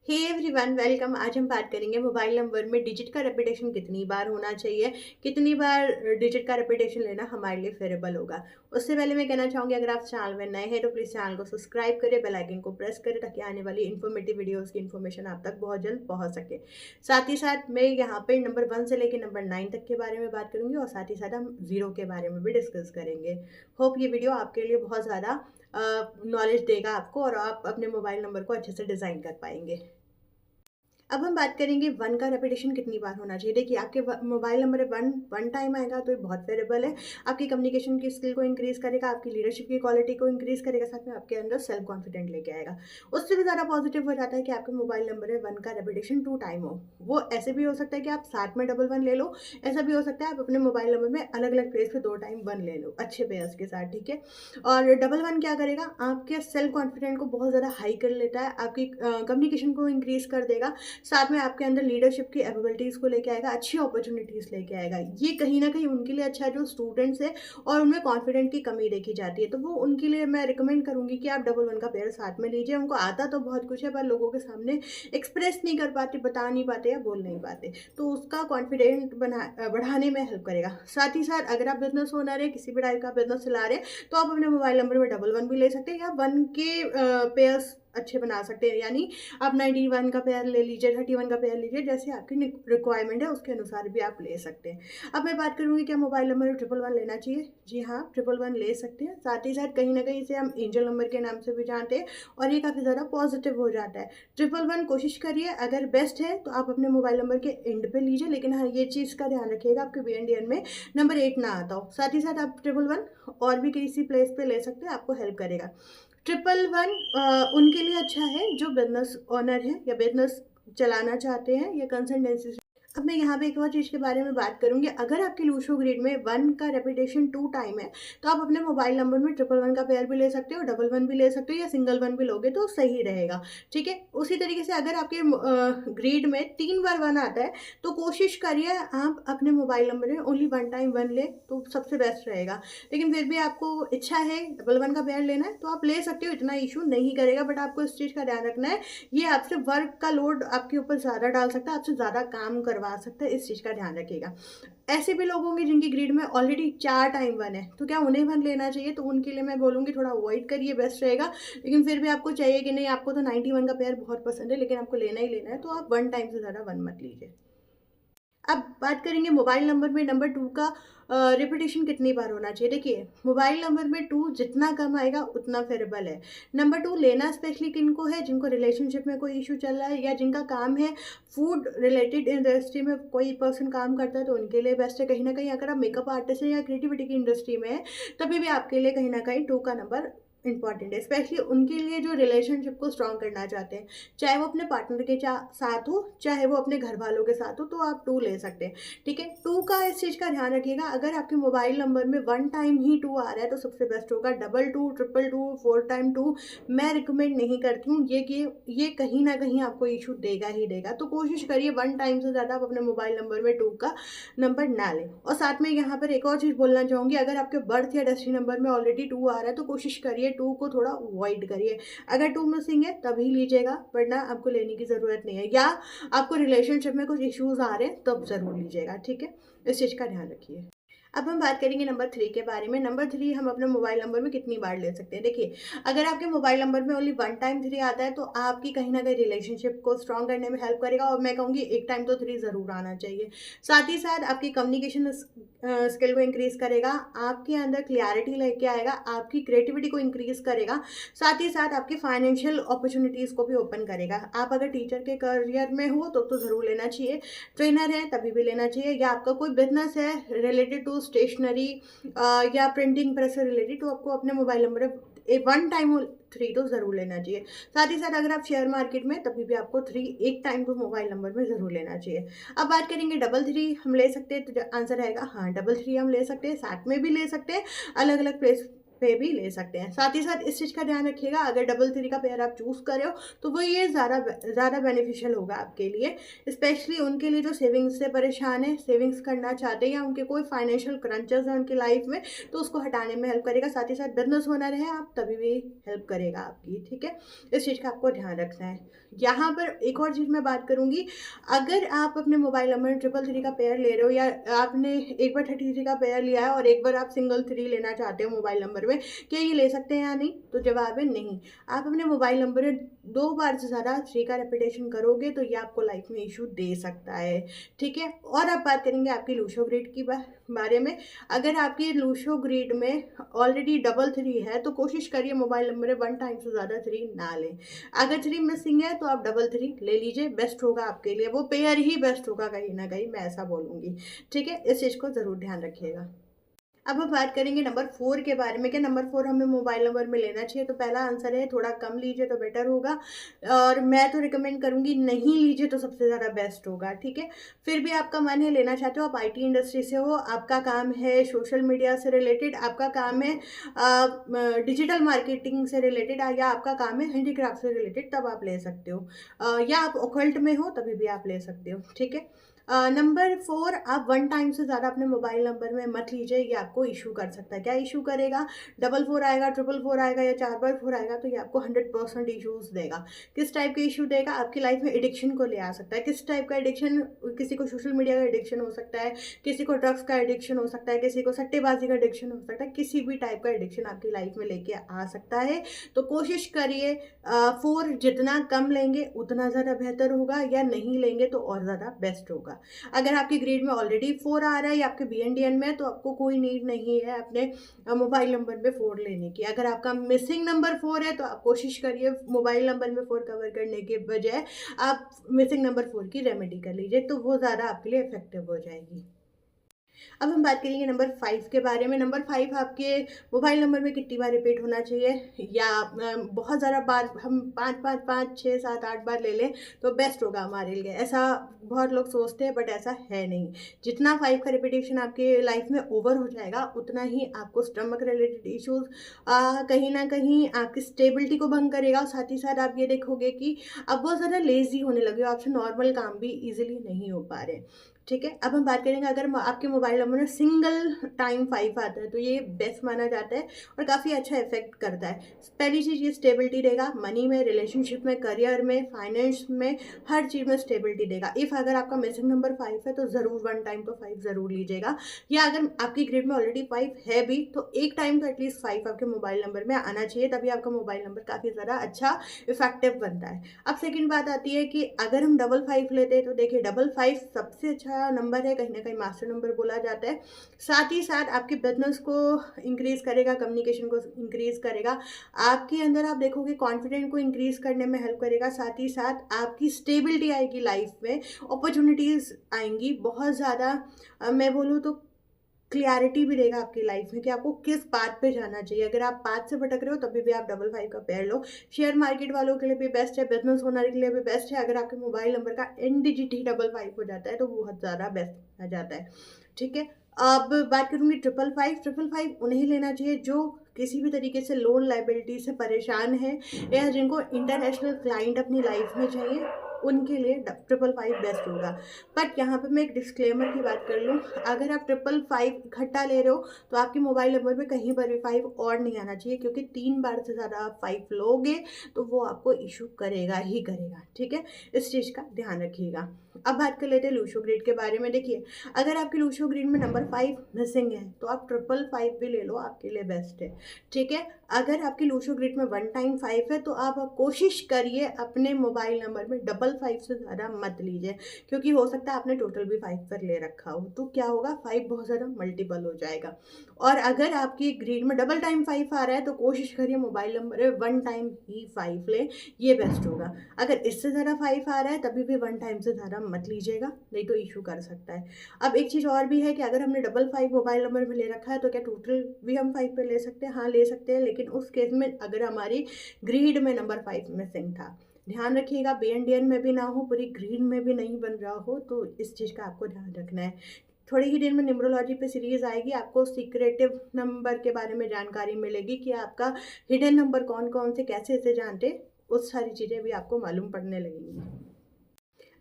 Hey everyone welcome. आज हम बात करेंगे मोबाइल नंबर में डिजिट का रेपिटेशन कितनी बार होना चाहिए, कितनी बार डिजिट का रेपिटेशन लेना हमारे लिए फेरेबल होगा। उससे पहले मैं कहना चाहूँगी, अगर आप चैनल में नए हैं तो प्लीज़ चैनल को सब्सक्राइब करें, बेल आइकन को प्रेस करें ताकि आने वाली इन्फॉर्मेटिव वीडियोस की इन्फॉर्मेशन आप तक बहुत जल्द पहुँच सके। साथ ही साथ मैं यहाँ पे नंबर 1 से लेकर नंबर 9 तक के बारे में बात करूँगी और साथ ही साथ हम ज़ीरो के बारे में भी डिस्कस करेंगे। होप ये वीडियो आपके लिए बहुत ज़्यादा नॉलेज देगा आपको और आप अपने मोबाइल नंबर को अच्छे से डिज़ाइन कर पाएंगे। अब हम बात करेंगे 1 का रेपिटेशन कितनी बार होना चाहिए। देखिए, आपके मोबाइल नंबर 1 टाइम आएगा तो ये बहुत फेरेबल है। आपकी कम्युनिकेशन की स्किल को इंक्रीज़ करेगा, आपकी लीडरशिप की क्वालिटी को इंक्रीज़ करेगा, साथ में आपके अंदर सेल्फ कॉन्फिडेंट लेके आएगा। उससे भी ज़्यादा पॉजिटिव हो जाता है कि आपके मोबाइल नंबर में 1 का रेपिटेशन 2 टाइम हो। वो ऐसे भी हो सकता है कि आप साथ में डबल 1 ले लो, ऐसा भी हो सकता है आप अपने मोबाइल नंबर में अलग-अलग प्लेस पे 2 टाइम 1 ले लो, अच्छे पेयर्स के साथ, ठीक है? और डबल 1 क्या करेगा, आपके सेल्फ कॉन्फिडेंट को बहुत ज़्यादा हाई कर लेता है, आपकी कम्युनिकेशन को इंक्रीज़ कर देगा, साथ में आपके अंदर लीडरशिप की एबिलिटीज़ को लेके आएगा, अच्छी अपॉर्चुनिटीज़ लेके आएगा। ये कहीं न कहीं उनके लिए अच्छा है जो स्टूडेंट्स हैं और उनमें कॉन्फिडेंट की कमी देखी जाती है। तो वो उनके लिए मैं रिकमेंड करूँगी कि आप डबल 1 का पेयर साथ में लीजिए। उनको आता तो बहुत कुछ है पर लोगों के सामने एक्सप्रेस नहीं कर पाते, बता नहीं पाते या बोल नहीं पाते। तो उसका कॉन्फिडेंट बढ़ाने में हेल्प करेगा। साथ ही साथ अगर आप बिज़नेस ओनर हैं, किसी भी टाइप का बिज़नेस चला रहे हैं, तो आप अपने मोबाइल नंबर में डबल 1 भी ले सकते हैं या 1 के पेयर्स अच्छे बना सकते हैं। यानी आप 91 का पेयर ले लीजिए, 31 का पेयर लीजिए, जैसे आपकी रिक्वायरमेंट है उसके अनुसार भी आप ले सकते हैं। अब मैं बात करूँगी क्या मोबाइल नंबर 111 लेना चाहिए? जी हाँ, 111 ले सकते हैं। साथ ही साथ कहीं न कहीं इसे हम एंजल नंबर के नाम से भी जानते हैं और ये काफ़ी ज़्यादा पॉजिटिव हो जाता है। 111 कोशिश करिए, अगर बेस्ट है तो आप अपने मोबाइल नंबर के एंड पे लीजिए, लेकिन हाँ, ये चीज़ का ध्यान रखिएगा आपके बीएनडीएन में नंबर 8 ना आता हो। साथ ही साथ आप 111 और भी किसी प्लेस पे ले सकते हैं, आपको हेल्प करेगा। 111 उनके लिए अच्छा है जो बिज़नेस ओनर हैं या बिज़नेस चलाना चाहते हैं या कंसल्टेंसी। अब मैं यहाँ पे एक और चीज़ के बारे में बात करूँगी। अगर आपके लूशो ग्रिड में 1 का रेपिटेशन 2 टाइम है, तो आप अपने मोबाइल नंबर में 111 का पेयर भी ले सकते हो, डबल 1 भी ले सकते हो या सिंगल 1 भी लोगे तो सही रहेगा, ठीक है? उसी तरीके से अगर आपके ग्रिड में 3 बार 1 आता है, तो कोशिश करिए आप अपने मोबाइल नंबर में ओनली 1 टाइम 1 लें, तो सबसे बेस्ट रहेगा। लेकिन फिर भी आपको इच्छा है डबल 1 का पेयर लेना है, तो आप ले सकते हो, इतना इश्यू नहीं करेगा। बट आपको इस चीज़ का ध्यान रखना है, ये आपसे वर्क का लोड आपके ऊपर ज़्यादा डाल सकता है, आपसे ज़्यादा काम करवा सकता है, इस चीज़ का ध्यान रखिएगा। ऐसे भी लोग होंगे जिनकी ग्रिड में ऑलरेडी 4 टाइम 1 है, तो क्या उन्हें 1 लेना चाहिए? तो उनके लिए मैं बोलूँगी थोड़ा अवॉइड करिए, बेस्ट रहेगा। लेकिन फिर भी आपको चाहिए कि नहीं, आपको तो 91 का पेयर बहुत पसंद है, लेकिन आपको लेना ही लेना है, तो आप 1 टाइम से ज़्यादा 1 मत लीजिए। अब बात करेंगे मोबाइल नंबर में नंबर 2 का रिपीटिशन कितनी बार होना चाहिए। देखिए, मोबाइल नंबर में 2 जितना कम आएगा उतना फेरेबल है। नंबर 2 लेना स्पेशली किनको है, जिनको रिलेशनशिप में कोई इश्यू चल रहा है या जिनका काम है फूड रिलेटेड इंडस्ट्री में कोई पर्सन काम करता है, तो उनके लिए बेस्ट है। कहीं न कहीं अगर आप मेकअप आर्टिस्ट हैं या क्रिएटिविटी की इंडस्ट्री में हैं, तभी भी आपके लिए कहीं न कहीं 2 का नंबर इम्पॉर्टेंट है। स्पेशली उनके लिए जो रिलेशनशिप को स्ट्रॉन्ग करना चाहते हैं, चाहे वो अपने पार्टनर के साथ हो, चाहे वो अपने घर वालों के साथ हो, तो आप 2 ले सकते हैं, ठीक है? 2 का इस चीज़ का ध्यान रखिएगा, अगर आपके मोबाइल नंबर में 1 टाइम ही 2 आ रहा है तो सबसे बेस्ट होगा। डबल 2, ट्रिपल 2, 4 टाइम 2 मैं रिकमेंड नहीं करती हूँ। ये कहीं न कहीं आपको इश्यू देगा ही देगा। तो कोशिश करिए 1 टाइम से ज़्यादा आप अपने मोबाइल नंबर में 2 का नंबर ना लें। और साथ में यहाँ पर एक और चीज़ बोलना चाहूँगी, अगर आपके बर्थ या डेस्टिनी नंबर में ऑलरेडी 2 आ रहा है, तो कोशिश करिए 2 को थोड़ा अवॉइड करिए। अगर 2 मिसिंग है तभी लीजिएगा, वरना आपको लेने की ज़रूरत नहीं है। या आपको रिलेशनशिप में कुछ इश्यूज़ आ रहे हैं तब ज़रूर लीजिएगा, ठीक है? इस चीज़ का ध्यान रखिए। अब हम बात करेंगे नंबर 3 के बारे में। नंबर 3 हम अपने मोबाइल नंबर में कितनी बार ले सकते हैं? देखिए, अगर आपके मोबाइल नंबर में ओनली 1 टाइम 3 आता है, तो आपकी कहीं न कहीं रिलेशनशिप को स्ट्रॉन्ग करने में हेल्प करेगा और मैं कहूँगी 1 टाइम तो 3 ज़रूर आना चाहिए। साथ ही साथ आपकी कम्युनिकेशन स्किल को इंक्रीज़ करेगा, आपके अंदर क्लैरिटी लेके आएगा, आपकी क्रिएटिविटी को इंक्रीज़ करेगा, साथ ही साथ आपकी फाइनेंशियल अपॉर्च्युनिटीज़ को भी ओपन करेगा। आप अगर टीचर के करियर में हो तो ज़रूर लेना चाहिए, ट्रेनर है तभी भी लेना चाहिए, या आपका कोई बिज़नेस है रिलेटेड टू स्टेशनरी या प्रिंटिंग प्रेस से रिलेटेड, तो आपको अपने मोबाइल नंबर 1 टाइम 3 तो ज़रूर लेना चाहिए। साथ ही साथ अगर आप शेयर मार्केट में, तभी भी आपको 3 एक टाइम तो मोबाइल नंबर में ज़रूर लेना चाहिए। अब बात करेंगे डबल 3 हम ले सकते हैं, तो आंसर आएगा हाँ, डबल 3 हम ले सकते हैं, साथ में भी ले सकते हैं, अलग-अलग प्लेस पे भी ले सकते हैं। साथ ही साथ इस चीज़ का ध्यान रखिएगा, अगर डबल थ्री का पेयर आप चूज़ कर रहे हो तो वो ये ज़्यादा बेनिफिशियल होगा आपके लिए, स्पेशली उनके लिए जो सेविंग्स से परेशान है, सेविंग्स करना चाहते हैं या उनके कोई फाइनेंशियल क्रंचेस हैं उनकी लाइफ में, तो उसको हटाने में हेल्प करेगा। साथ ही साथ बिजनेस ओनर है आप तभी भी हेल्प करेगा आपकी, ठीक है। इस चीज़ का आपको ध्यान रखना है। यहाँ पर एक और चीज़ मैं बात करूँगी, अगर आप अपने मोबाइल नंबर में ट्रिपल थ्री का पेयर ले रहे हो या आपने एक बार 33 का पेयर लिया है और एक बार आप सिंगल थ्री लेना चाहते हो मोबाइल नंबर में, क्या ये ले सकते हैं या नहीं? तो जवाब है नहीं। आप अपने मोबाइल नंबर में 2 बार से ज़्यादा थ्री का रेपिटेशन करोगे तो ये आपको लाइफ में इशू दे सकता है, ठीक है। और अब बात करेंगे आपकी लूशो ग्रिड की बारे में। अगर आपकी लूशो ग्रिड में ऑलरेडी डबल थ्री है तो कोशिश करिए मोबाइल नंबर में 1 टाइम से ज़्यादा थ्री ना लें। अगर थ्री मिसिंग है तो आप डबल थ्री ले लीजिए, बेस्ट होगा आपके लिए, वो पेयर ही बेस्ट होगा कहीं ना कहीं, मैं ऐसा बोलूँगी, ठीक है। इस चीज़ को ज़रूर ध्यान रखिएगा। अब हम बात करेंगे नंबर 4 के बारे में कि नंबर 4 हमें मोबाइल नंबर में लेना चाहिए। तो पहला आंसर है थोड़ा कम लीजिए तो बेटर होगा, और मैं तो रिकमेंड करूँगी नहीं लीजिए तो सबसे ज़्यादा बेस्ट होगा, ठीक है। फिर भी आपका मन है लेना चाहते हो, आप आईटी इंडस्ट्री से हो, आपका काम है सोशल मीडिया से रिलेटेड, आपका काम है डिजिटल मार्केटिंग से रिलेटेड, या आपका काम है हैंडीक्राफ्ट से रिलेटेड, तब आप ले सकते हो। या आप ओकल्ट में हो तभी भी आप ले सकते हो, ठीक है। नंबर 4, आप 1 टाइम से ज़्यादा अपने मोबाइल नंबर में मत लीजिए, ये आपको इशू कर सकता है। क्या इशू करेगा? डबल 4 आएगा, ट्रिपल 4 आएगा या 4 बार 4 आएगा तो ये आपको 100% इश्यूज़ देगा। किस टाइप के इशू देगा? आपकी लाइफ में एडिक्शन को ले आ सकता है। किस टाइप का एडिक्शन? किसी को सोशल मीडिया का एडिक्शन हो सकता है, किसी को ड्रग्स का एडिक्शन हो सकता है, किसी को सट्टेबाजी का एडिक्शन हो सकता है, किसी भी टाइप का एडिक्शन आपकी लाइफ में लेके आ सकता है। तो कोशिश करिए 4 जितना कम लेंगे उतना ज़्यादा बेहतर होगा, या नहीं लेंगे तो और ज़्यादा बेस्ट होगा। अगर आपकी ग्रेड में ऑलरेडी 4 आ रहा है या आपके बीएनडीएन में, तो आपको कोई नीड नहीं है अपने मोबाइल नंबर में 4 लेने की। अगर आपका मिसिंग नंबर 4 है तो आप कोशिश करिए मोबाइल नंबर में 4 कवर करने के बजाय आप मिसिंग नंबर 4 की रेमेडी कर लीजिए, तो वो ज़्यादा आपके लिए इफेक्टिव हो जाएगी। अब हम बात करेंगे नंबर 5 के बारे में। नंबर 5 आपके मोबाइल नंबर में कितनी बार रिपीट होना चाहिए, या बहुत ज़्यादा बार हम 5, 6, 7, 8 बार ले लें तो बेस्ट होगा हमारे लिए, ऐसा बहुत लोग सोचते हैं, बट ऐसा है नहीं। जितना 5 का रिपीटेशन आपके लाइफ में ओवर हो जाएगा उतना ही आपको स्टमक रिलेटेड इश्यूज़ कहीं ना कहीं आपकी स्टेबिलिटी को भंग करेगा, और साथ ही साथ आप ये देखोगे कि अब बहुत ज़्यादा लेज़ी होने लगे हो, आपसे नॉर्मल काम भी ईजिली नहीं हो पा रहे, ठीक है। अब हम बात करेंगे, अगर आपके मोबाइल नंबर में सिंगल टाइम 5 आता है तो ये बेस्ट माना जाता है और काफ़ी अच्छा इफेक्ट करता है। पहली चीज़ ये स्टेबिलिटी देगा, मनी में, रिलेशनशिप में, करियर में, फाइनेंस में, हर चीज़ में स्टेबिलिटी देगा। इफ़ अगर आपका मिसिंग नंबर 5 है तो ज़रूर 1 टाइम तो 5 ज़रूर लीजिएगा, या अगर आपकी ग्रिड में ऑलरेडी 5 है भी तो एक टाइम तो एटलीस्ट 5 आपके मोबाइल नंबर में आना चाहिए, तभी आपका मोबाइल नंबर काफ़ी ज़्यादा अच्छा इफेक्टिव बनता है। अब सेकेंड बात आती है कि अगर हम डबल 5 लेते हैं तो देखिए डबल 5 सबसे अच्छा नंबर है, कहीं ना कहीं मास्टर नंबर बोला जाता है। साथ ही साथ आपके बिजनेस को इंक्रीज करेगा, कम्युनिकेशन को इंक्रीज करेगा, आपके अंदर आप देखोगे कॉन्फिडेंट को इंक्रीज करने में हेल्प करेगा। साथ ही साथ आपकी स्टेबिलिटी आएगी लाइफ में, अपॉर्चुनिटीज़ आएंगी बहुत ज़्यादा। मैं बोलूँ तो क्लियरिटी भी देगा आपकी लाइफ में कि आपको किस बात पे जाना चाहिए। अगर आप बात से भटक रहे हो तभी भी आप डबल 5 का पेयर लो। शेयर मार्केट वालों के लिए भी बेस्ट है, बिजनेस ओनर के लिए भी बेस्ट है। अगर आपके मोबाइल नंबर का एंड डिजिट ही डबल 5 हो जाता है तो बहुत ज़्यादा बेस्ट आ जाता है, ठीक है। अब बात करूँगी ट्रिपल फाइव उन्हें लेना चाहिए जो किसी भी तरीके से लोन लाइबिलिटी से परेशान है, या जिनको इंटरनेशनल क्लाइंट अपनी लाइफ में चाहिए, उनके लिए ट्रिपल 5 बेस्ट होगा। बट यहाँ पे मैं एक डिस्क्लेमर की बात कर लूँ, अगर आप ट्रिपल 5 इकट्ठा ले रहे हो तो आपके मोबाइल नंबर में कहीं पर भी 5 और नहीं आना चाहिए, क्योंकि 3 बार से ज़्यादा आप 5 लोगे तो वो आपको इशू करेगा ही करेगा, ठीक है। इस चीज़ का ध्यान रखिएगा। अब बात कर लेते हैं लूशो ग्रिड के बारे में। देखिए अगर आपकी लूशो ग्रिड में नंबर 5 मिसिंग है तो आप ट्रिपल 5 भी ले लो, आपके लिए बेस्ट है, ठीक है। अगर आपकी लूशो ग्रिड में 1 टाइम 5 है तो आप कोशिश करिए अपने मोबाइल नंबर में डबल 5 से ज़्यादा मत लीजिए, क्योंकि हो सकता है आपने टोटल भी 5 पर ले रखा हो, तो क्या होगा 5 बहुत ज़्यादा मल्टीपल हो जाएगा। और अगर आपकी ग्रिड में डबल टाइम 5 आ रहा है तो कोशिश करिए मोबाइल नंबर में 1 टाइम ही 5 लें, ये बेस्ट होगा। अगर इससे ज़्यादा 5 आ रहा है तभी भी 1 टाइम से ज़्यादा मत लीजिएगा, नहीं तो इशू कर सकता है। अब एक चीज़ और भी है कि अगर हमने डबल 5 मोबाइल नंबर में ले रखा है तो क्या टोटल भी हम 5 पे ले सकते हैं? हाँ ले सकते हैं, लेकिन उस केस में अगर हमारी ग्रिड में नंबर 5 मिसिंग था। ध्यान रखिएगा बीएनडीएन में भी ना हो, पूरी ग्रिड में भी नहीं बन रहा हो, तो इस चीज़ का आपको ध्यान रखना है। थोड़ी ही देर में न्यूमरोलॉजी पे सीरीज़ आएगी, आपको सीक्रेटिव नंबर के बारे में जानकारी मिलेगी कि आपका हिडन नंबर कौन-कौन से, कैसे इसे जानते, उस सारी चीज़ें भी आपको मालूम पड़ने लगेंगी।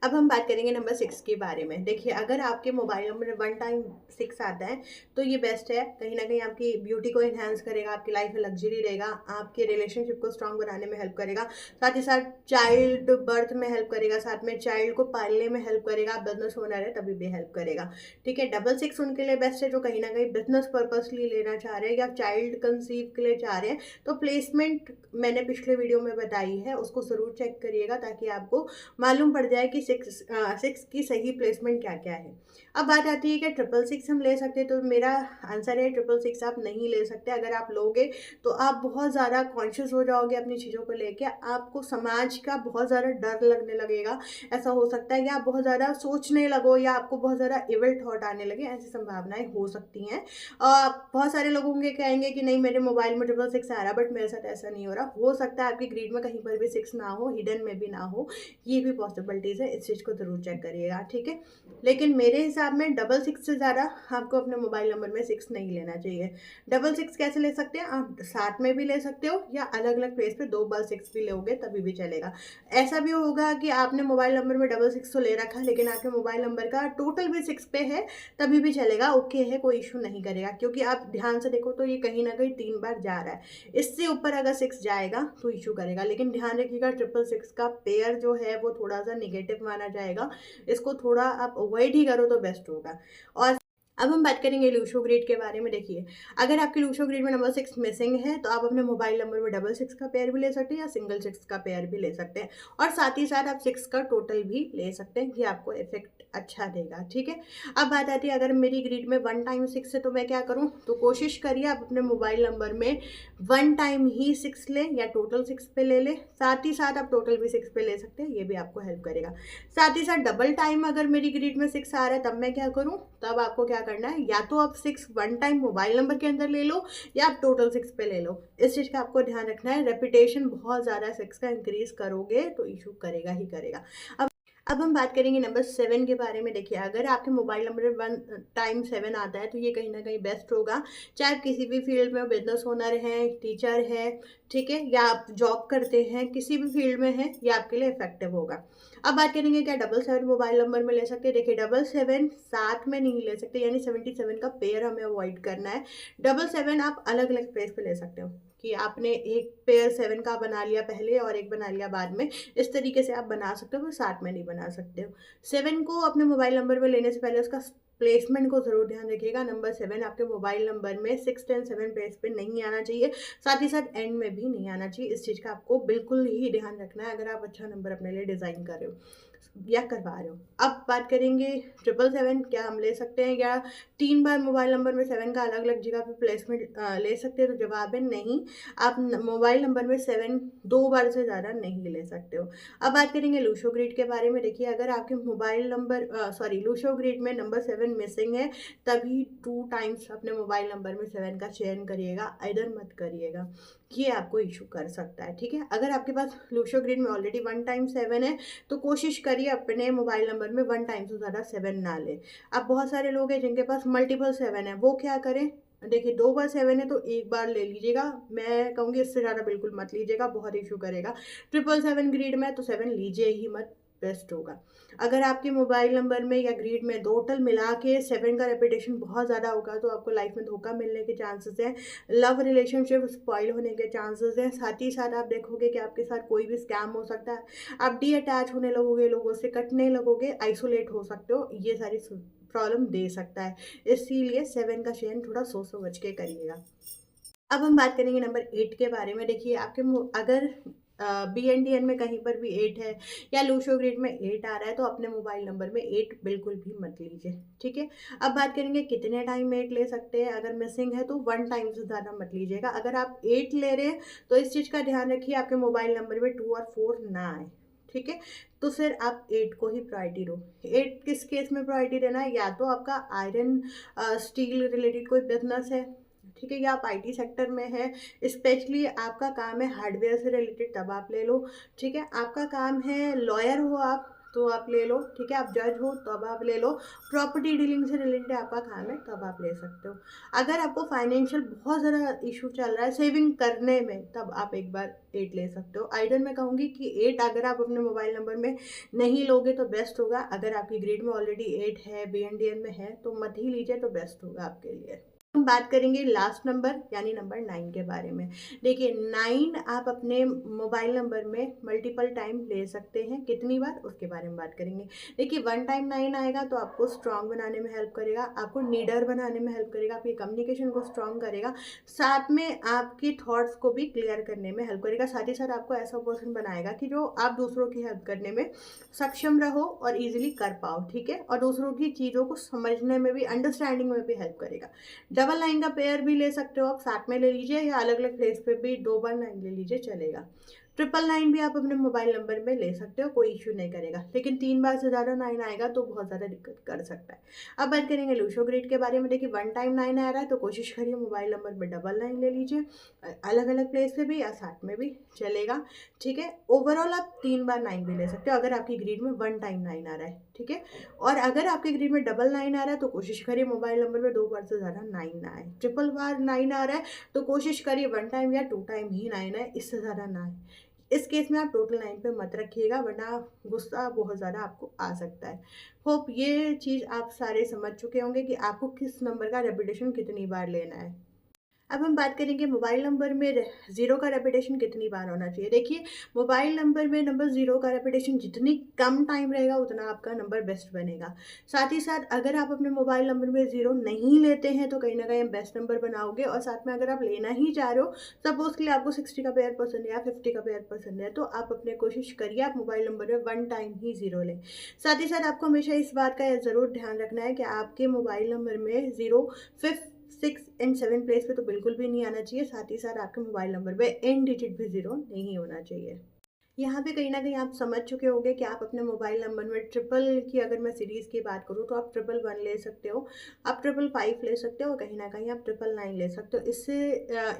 अब हम बात करेंगे नंबर 6 के बारे में। देखिए, अगर आपके मोबाइल नंबर में वन टाइम 6 आता है, तो ये बेस्ट है। कहीं न कहीं आपकी ब्यूटी को एनहांस करेगा, आपकी लाइफ में लग्ज़री रहेगा, आपके रिलेशनशिप को स्ट्रॉन्ग बनाने में हेल्प करेगा, साथ ही साथ चाइल्ड बर्थ में हेल्प करेगा, साथ में चाइल्ड को पालने में हेल्प करेगा, आप बिज़नेस ओनर है तभी भी हेल्प करेगा, ठीक है। डबल 6 उनके लिए बेस्ट है जो कहीं न कहीं बिज़नेस पर्पसली लेना चाह रहे हैं या चाइल्ड कंसीव के लिए चाह रहे हैं। तो प्लेसमेंट मैंने पिछले वीडियो में बताई है, उसको ज़रूर चेक करिएगा ताकि आपको मालूम पड़ जाए कि 6 की सही प्लेसमेंट क्या-क्या है। अब बात आती है कि ट्रिपल 6 हम ले सकते हैं, तो मेरा आंसर है ट्रिपल 6 आप नहीं ले सकते। अगर आप लोगे तो आप बहुत ज़्यादा कॉन्शियस हो जाओगे अपनी चीज़ों को लेके, आपको समाज का बहुत ज़्यादा डर लगने लगेगा, ऐसा हो सकता है, या आप बहुत ज़्यादा सोचने लगो या आपको बहुत ज़्यादा इविल थॉट आने लगे, ऐसी संभावनाएँ हो सकती हैं। बहुत सारे लोग होंगे कहेंगे कि नहीं मेरे मोबाइल में ट्रिपल 6 आ रहा है, बट मेरे साथ ऐसा नहीं हो रहा। हो सकता है आपकी ग्रिड में कहीं पर भी 6 ना हो, हिडन में भी ना हो, ये भी पॉसिबिलिटीज़ है, इस चीज़ को ज़रूर चेक करिएगा, ठीक है। लेकिन मेरे हिसाब में डबल 6 से ज़्यादा आपको अपने मोबाइल नंबर में 6 नहीं लेना चाहिए। डबल 6 कैसे ले सकते हैं? आप साथ में भी ले सकते हो या अलग-अलग प्लेस पे 2 बार 6 भी लोगे तभी भी चलेगा। ऐसा भी होगा कि आपने मोबाइल नंबर में डबल 6 तो ले रखा है, लेकिन आपके मोबाइल नंबर का टोटल भी 6 पे है, तभी भी चलेगा, ओके है, कोई इश्यू नहीं करेगा, क्योंकि आप ध्यान से देखो तो ये कहीं न कहीं 3 बार जा रहा है। इससे ऊपर अगर 6 जाएगा तो इश्यू करेगा, लेकिन ध्यान रखिएगा ट्रिपल 6 का पेयर जो है वो थोड़ा-सा नेगेटिव माना जाएगा। इसको थोड़ा आप अवॉइड ही करो तो बेस्ट होगा। और अब हम बात करेंगे लूशो ग्रिड के बारे में। देखिए, अगर आपके लूशो ग्रिड में नंबर 6 मिसिंग है, तो आप अपने मोबाइल नंबर में डबल 6 का पेयर भी ले सकते हैं या सिंगल 6 का पेयर भी ले सकते हैं, और साथ ही साथ आप 6 का टोटल भी ले सकते हैं, ये आपको इफेक्ट अच्छा देगा, ठीक है। अब बात आती है, अगर मेरी ग्रिड में वन टाइम 6 है तो मैं क्या करूँ? तो कोशिश करिए आप अपने मोबाइल नंबर में वन टाइम ही 6 लें या टोटल 6 पे ले लें, साथ ही साथ आप टोटल भी 6 पे ले सकते हैं, ये भी आपको हेल्प करेगा। साथ ही साथ डबल टाइम अगर मेरी ग्रिड में 6 आ रहा है तब मैं क्या करूँ? तब आपको क्या करना है, या तो आप 6 वन टाइम मोबाइल नंबर के अंदर ले लो या आप टोटल 6 पे ले लो। इस चीज़ का आपको ध्यान रखना है, रेपिटेशन बहुत ज़्यादा 6 का इंक्रीज करोगे तो इशू करेगा ही करेगा। अब हम बात करेंगे नंबर 7 के बारे में। देखिए, अगर आपके मोबाइल नंबर में वन टाइम 7 आता है तो ये कहीं न कहीं बेस्ट होगा। चाहे आप किसी भी फील्ड में बिज़नेस ओनर हैं, टीचर हैं, ठीक है? या आप जॉब करते हैं, किसी भी फील्ड में हैं, ये आपके लिए इफ़ेक्टिव होगा। अब बात करेंगे क्या डबल 7 मोबाइल नंबर में ले सकते हैं? देखिए, डबल 7 साथ में नहीं ले सकते, यानी 77 का पेयर हमें अवॉइड करना है। डबल 7 आप अलग-अलग प्लेस पे ले सकते हो, कि आपने एक पेयर 7 का बना लिया पहले और एक बना लिया बाद में। इस तरीके से आप बना सकते हो, पर साथ में नहीं बना सकते हो। 7 को अपने मोबाइल नंबर में लेने से पहले उसका प्लेसमेंट को ज़रूर ध्यान रखिएगा। नंबर 7 आपके मोबाइल नंबर में 6, 10, 7 प्लेस पे नहीं आना चाहिए, साथ ही साथ एंड में भी नहीं आना चाहिए। इस चीज़ का आपको बिल्कुल ही ध्यान रखना है अगर आप अच्छा नंबर अपने लिए डिज़ाइन कर रहे हो या करवा रहे हो। अब बात करेंगे 777 क्या हम ले सकते हैं या 3 बार मोबाइल नंबर में 7 का अलग-अलग जगह पे प्लेसमेंट ले सकते हैं? तो जवाब है नहीं। आप मोबाइल नंबर में 7 2 बार से ज़्यादा नहीं ले सकते हो। अब बात करेंगे लूशो ग्रिड के बारे में। देखिए, अगर आपके मोबाइल नंबर लूशो ग्रिड में नंबर 7 मिसिंग है, तभी 2 टाइम्स अपने मोबाइल नंबर में 7 का चयन करिएगा, इधर मत करिएगा। ये आपको इशू कर सकता है, ठीक है। अगर आपके पास लूशो ग्रिड में ऑलरेडी वन टाइम 7 है, तो कोशिश करिए अपने मोबाइल नंबर में वन टाइम से ज़्यादा 7 ना लें। अब बहुत सारे लोग हैं जिनके पास मल्टीपल 7 है, वो क्या करें? देखिए, 2 बार 7 है तो 1 बार ले लीजिएगा। मैं कहूँगी इससे ज़्यादा बिल्कुल मत लीजिएगा, बहुत इशू करेगा। 777 ग्रिड में तो 7 लीजिए ही मत, बेस्ट होगा। अगर आपके मोबाइल नंबर में या ग्रिड में टोटल मिला के 7 का रेपिटेशन बहुत ज़्यादा होगा, तो आपको लाइफ में धोखा मिलने के चांसेस हैं, लव रिलेशनशिप स्पॉइल होने के चांसेस हैं। साथ ही साथ आप देखोगे कि आपके साथ कोई भी स्कैम हो सकता है, आप डी अटैच होने लगोगे, लोगों से कटने लगोगे, आइसोलेट हो सकते हो, ये सारी प्रॉब्लम दे सकता है। इसीलिए 7 का चयन थोड़ा सोच समझ के करिएगा। अब हम बात करेंगे नंबर 8 के बारे में। देखिए, आपके अगर BNTN में कहीं पर भी 8 है या लूशो ग्रिड में 8 आ रहा है, तो अपने मोबाइल नंबर में 8 बिल्कुल भी मत लीजिए, ठीक है। अब बात करेंगे कितने टाइम 8 ले सकते हैं। अगर मिसिंग है तो 1 टाइम से ज़्यादा मत लीजिएगा। अगर आप 8 ले रहे हैं तो इस चीज़ का ध्यान रखिए आपके मोबाइल नंबर में 2 और 4 ना आए, ठीक है। तो फिर आप 8 को ही प्रायोरिटी दो। 8 किस केस में प्रायोरिटी देना है? या तो आपका आयरन स्टील रिलेटेड कोई बिजनेस है, ठीक है, या आप IT सेक्टर में है, स्पेशली आपका काम है हार्डवेयर से रिलेटेड, तब आप ले लो, ठीक है। आपका काम है लॉयर हो आप, तो आप ले लो, ठीक है। आप जज हो तब आप ले लो, प्रॉपर्टी डीलिंग से रिलेटेड आपका काम है तब आप ले सकते हो। अगर आपको फाइनेंशियल बहुत ज़्यादा इशू चल रहा है सेविंग करने में, तब आप एक बार 8 ले सकते हो। आइडर मैं कहूँगी कि 8 अगर आप अपने मोबाइल नंबर में नहीं लोगे तो बेस्ट होगा। अगर आपकी ग्रिड में ऑलरेडी 8 है, BNDN में है, तो मत ही लीजिए, तो बेस्ट होगा आपके लिए। हम बात करेंगे लास्ट नंबर यानी नंबर 9 के बारे में। देखिए 9 आप अपने मोबाइल नंबर में मल्टीपल टाइम ले सकते हैं, कितनी बार उसके बारे में बात करेंगे। देखिए 1 टाइम 9 आएगा तो आपको स्ट्रॉन्ग बनाने में हेल्प करेगा, आपको नीडर बनाने में हेल्प करेगा, आपकी कम्युनिकेशन को स्ट्रॉन्ग करेगा, साथ में आपकी थॉट्स को भी क्लियर करने में हेल्प करेगा। साथ ही साथ आपको ऐसा पर्सन बनाएगा कि जो आप दूसरों की हेल्प करने में सक्षम रहो और ईजिली कर पाओ, ठीक है। और दूसरों की चीज़ों को समझने में भी, अंडरस्टैंडिंग में भी हेल्प करेगा। डबल 9 का पेयर भी ले सकते हो आप, साथ में ले लीजिए, या अलग अलग प्लेस पे भी 2 बार 9 ले लीजिए, चलेगा। 999 भी आप अपने मोबाइल नंबर में ले सकते हो, कोई इश्यू नहीं करेगा। लेकिन 3 बार से ज़्यादा 9 आएगा तो बहुत ज़्यादा दिक्कत कर सकता है। अब बात करेंगे लूशो ग्रिड के बारे में। देखिए 1 टाइम 9 आ रहा है तो कोशिश करिए मोबाइल नंबर में 999 ले लीजिए, अलग अलग प्लेस पे भी या साथ में भी चलेगा, ठीक है। ओवरऑल आप 3 बार 9 भी ले सकते हो अगर आपकी ग्रिड में 1 टाइम 9 आ रहा है, ठीक है। और अगर आपके ग्रिड में 999 आ रहा है तो कोशिश करिए मोबाइल नंबर में 2 बार से ज़्यादा 9 ना आए। ट्रिपल बार 9 आ रहा है तो कोशिश करिए 1 टाइम या 2 टाइम ही 9 आए, इससे ज़्यादा ना आए। इस केस में आप टोटल 9 पे मत रखिएगा, वरना गुस्सा बहुत ज़्यादा आपको आ सकता है। होप ये चीज़ आप सारे समझ चुके होंगे कि आपको किस नंबर का रेपिटेशन कितनी बार लेना है। अब हम बात करेंगे मोबाइल नंबर में 0 का रेपिटेशन कितनी बार होना चाहिए। देखिए मोबाइल नंबर में नंबर 0 का रेपिटेशन जितनी कम टाइम रहेगा उतना आपका नंबर बेस्ट बनेगा। साथ ही साथ अगर आप अपने मोबाइल नंबर में 0 नहीं लेते हैं तो कहीं ना कहीं बेस्ट नंबर बनाओगे। और साथ में अगर आप लेना ही चाह रहे हो, सपोज के लिए आपको 60 का पेयर पसंद है या 50 का पेयर पसंद है, तो आप अपने कोशिश करिए आप मोबाइल नंबर में 1 टाइम ही 0 लें। साथ ही साथ आपको हमेशा इस बात का ज़रूर ध्यान रखना है कि आपके मोबाइल नंबर में 0 5 6 एंड 7 प्लेस पे तो बिल्कुल भी नहीं आना चाहिए। साथ ही साथ आपके मोबाइल नंबर पे एंड डिजिट भी 0 नहीं होना चाहिए। यहाँ पे कहीं ना कहीं आप समझ चुके होंगे कि आप अपने मोबाइल नंबर में ट्रिपल की, अगर मैं सीरीज़ की बात करूँ तो आप 111 ले सकते हो, आप 555 ले सकते हो, और कहीं ना कहीं आप 999 ले सकते हो।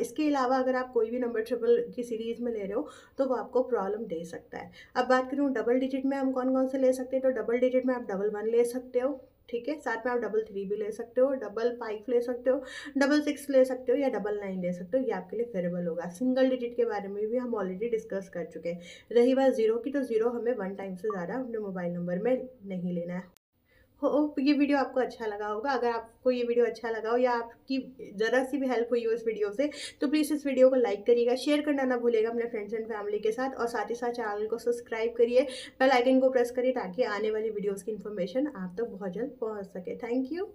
इसके अलावा अगर आप कोई भी नंबर ट्रिपल की सीरीज़ में ले रहे हो तो वो आपको प्रॉब्लम दे सकता है। अब बात करूँ डबल डिजिट में हम कौन कौन से ले सकते हैं, तो डबल डिजिट में आप 11 ले सकते हो, ठीक है। साथ में आप 33 भी ले सकते हो, 55 ले सकते हो, 66 ले सकते हो, या 99 ले सकते हो, ये आपके लिए फेरेबल होगा। सिंगल डिजिट के बारे में भी हम ऑलरेडी डिस्कस कर चुके हैं। रही बात 0 की, तो 0 हमें 1 टाइम से ज़्यादा अपने मोबाइल नंबर में नहीं लेना है। होप ये वीडियो आपको अच्छा लगा होगा। अगर आपको ये वीडियो अच्छा लगा हो या आपकी ज़रा सी भी हेल्प हुई हो इस वीडियो से, तो प्लीज़ इस वीडियो को लाइक करिएगा, शेयर करना ना भूलिएगा अपने फ्रेंड्स एंड फैमिली के साथ, और साथ ही साथ चैनल को सब्सक्राइब करिए, बेल आइकन को प्रेस करिए ताकि आने वाली वीडियोज़ की इन्फॉर्मेशन आप तक बहुत जल्द पहुँच सके। Thank you.